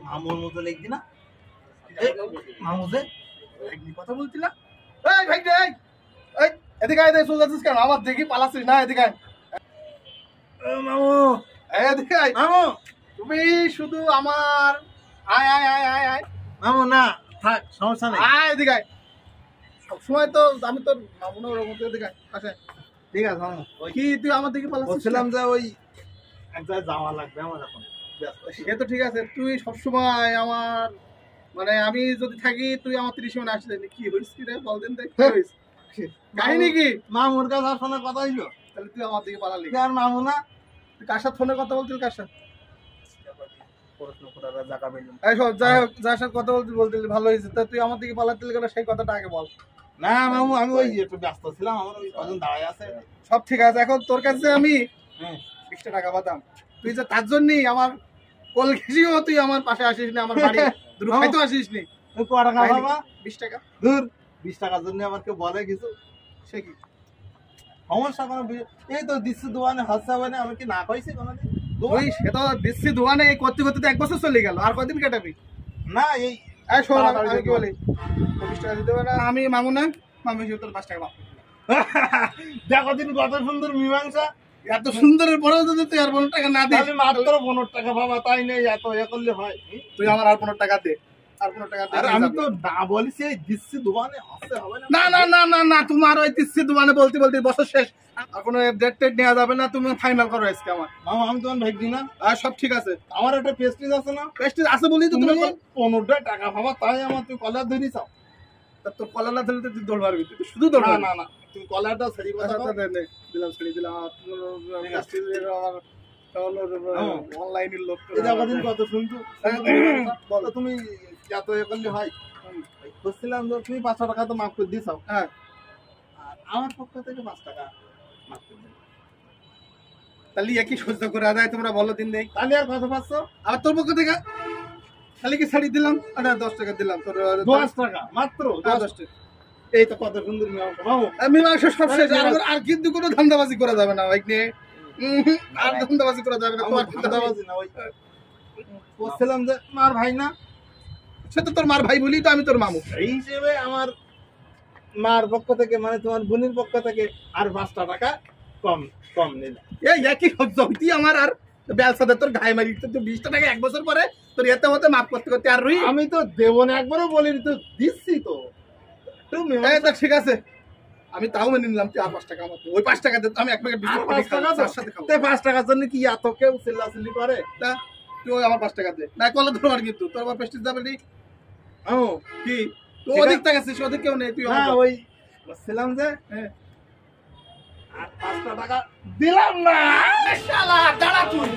মামুর মতো লিখবি না? মামু যে কথা বলছি না? এই ভাই রে, এই এদিকে আয়, এদিকে চলে যাচ্ছিস কেন? আমার দেখি পালাচ্ছিস না, এদিকে আয়। মামু, এদিকে আয়। মামু, তুমি শুধু আমার আয় আয় আয় আয় আয় মামু না থাক, সমস্যা নেই। আয় এদিকে আয়। সবসময় তো আমি তোর মামু না, ওরকম তো এদিকে আয়, আসে। ঠিক আছে মামু, কি তুই আমার দিকে পালাচ্ছিস? বলছিলাম যে ওই এক জায়গায় যাওয়া লাগবে আমার এখন। সে তো ঠিক আছে, তুই সবসময় আমার মানে আমি যদি থাকি তুই আমার 30 মিনিট আসলে কি হয়েছে রে বলদিন দেখ, কি হয়েছে কাহিনী কি? মামুর কাছে আর ফোনে কথা হইলো? তাহলে তুই আমার দিকে পালালি আর মামু না, তুই কার সাথে ফোনে কথা বলছিস? কার সাথে? প্রশ্ন করার জায়গা পেলাম এই শোন, যাই হোক, যার সাথে কথা বলতে ভালো হয়েছে, তা তুই আমার দিকে পালাতে গেলে সেই কথাটা আগে বল। না মামু, আমি ওই একটু ব্যস্ত ছিলাম, আমার ওই কজন দাঁড়ায় আছে। সব ঠিক আছে, এখন তোর কাছে আমি হ্যাঁ 20 টাকা পাতাম, তুই যে তার জন্যই আমার কোল ঘেঁষিও তুই আমার পাশে আসিস না, আমার বাড়ি দূর খাইতে আসিস নি। তুই ক টাকা বাবা? 20 টাকা। দূর, 20 টাকার জন্য আবার কেউ বলে কিছু? সে কি সমস্যা কোনো এই তো দিচ্ছি দোকানে হচ্ছে মানে আমি কি না কইছি কোনোদিন? তুই সে তো দিচ্ছি দোকানে করতে করতে তো 1 বছর চলে গেল, আর কয়দিন কাটাবি? না এই এই শোন, আমি কি বলি, 20 টাকা দিতে হবে না, আমি মামু না, মামু হিসেবে তোর 5 টাকা পাবো। দেখো দিন কত সুন্দর মীমাংসা। এত সুন্দরের পরেও যদি তুই আর 15 টাকা না দিস, আমি মাত্র 15 টাকা বাবা, তাই নেই এত এ করলে হয়? তুই আমার আর 15 টাকা দে, আর 15 টাকা দে। আরে আমি তো না বলছি এই দিচ্ছি দোকানে হচ্ছে হবে না? না না না না না, তোমার ওই দিচ্ছি দোকানে বলতে বলতে বছর শেষ, আর কোনো ডেট টেট নেওয়া যাবে না, তুমি ফাইনাল করো আজকে আমার। মামা আমি তোমার ভাই না, আর সব ঠিক আছে, আমার একটা পেস্ট্রিজ আছে না, পেস্টিজ আছে বলি তো তুমি তুমি 15 টাকা বাবা, তাই আমার তুই কলার ধরি চাও? তোর কলা না ধরলে তো তুই দৌড় মারবি, তুই শুধু দৌড় না মারবি। না না, তুমি কলারটা ছেড়ে কথা বলো। দিলাম ছেড়ে দিলাম, ঠিক আছে। অনলাইনের লোক এই দেখো দিন কত সুন্দর বলো, তুমি এত এ করলে হয়? বুঝছিলাম যে তুমি 500 টাকা তো মাফ করে দিছাও, হ্যাঁ, আর আমার পক্ষ থেকে 5 টাকা মাফ করে দিন। তাহলে একই সহ্য করে আদায়, তোমরা বলো দিন নেই, তাহলে আর কত পাচ্ছ? আর তোর পক্ষ থেকে তাহলে কি ছাড়ি দিলাম, 10 টাকা দিলাম তোর, 10 টাকা মাত্র? 10 টাকা। এই তো কত সুন্দর মীমাংসা বাবু। মীমাংসা সব শেষ, আর কিন্তু কোনো ধান্দাবাজি করা যাবে না ভাই নিয়ে, আর ধান্দাবাজি করা যাবে না। তোমার ধান্দাবাজি না, ওই বলছিলাম যে মার ভাই না, সে তো তোর মার ভাই বলি তো আমি তোর মামু, এই হিসেবে আমার মার পক্ষ থেকে মানে তোমার বোনের পক্ষ থেকে আর 5 টাকা কম কম নিল। এই একই সহ্য হইতি আমার আর ব্যবসাতে তোর ঘাই মারি, তো 20 টাকা 1 বছর পরে তোর এতে মতে মাফ করতে করতে আর রই। আমি তো দেব না, একবারও বলিনি তো, দিচ্ছি তো। তুমি এই তো ঠিক আছে, আমি তাও মেনে নিলাম, তুই আর 5 টাকা আমার দে। ওই 5 টাকা দে, আমি এক প্যাকেট বিস্কুট কিনে খাবো, তার সাথে খাবো। 5 টাকার জন্য কি এত কেউ চিল্লাচিল্লি করে? তা তুই ওই আমার 5 টাকা দে, না কলে ধরবার কিন্তু তোর আবার পেস্টিস যাবে নি। ও কি তুই অধিক টাকা আছিস, অধিক কেউ নেই, তুই না ওই বলছিলাম যে হ্যাঁ আর 5 টাকা দিলাম না। শালা দাঁড়া তুই।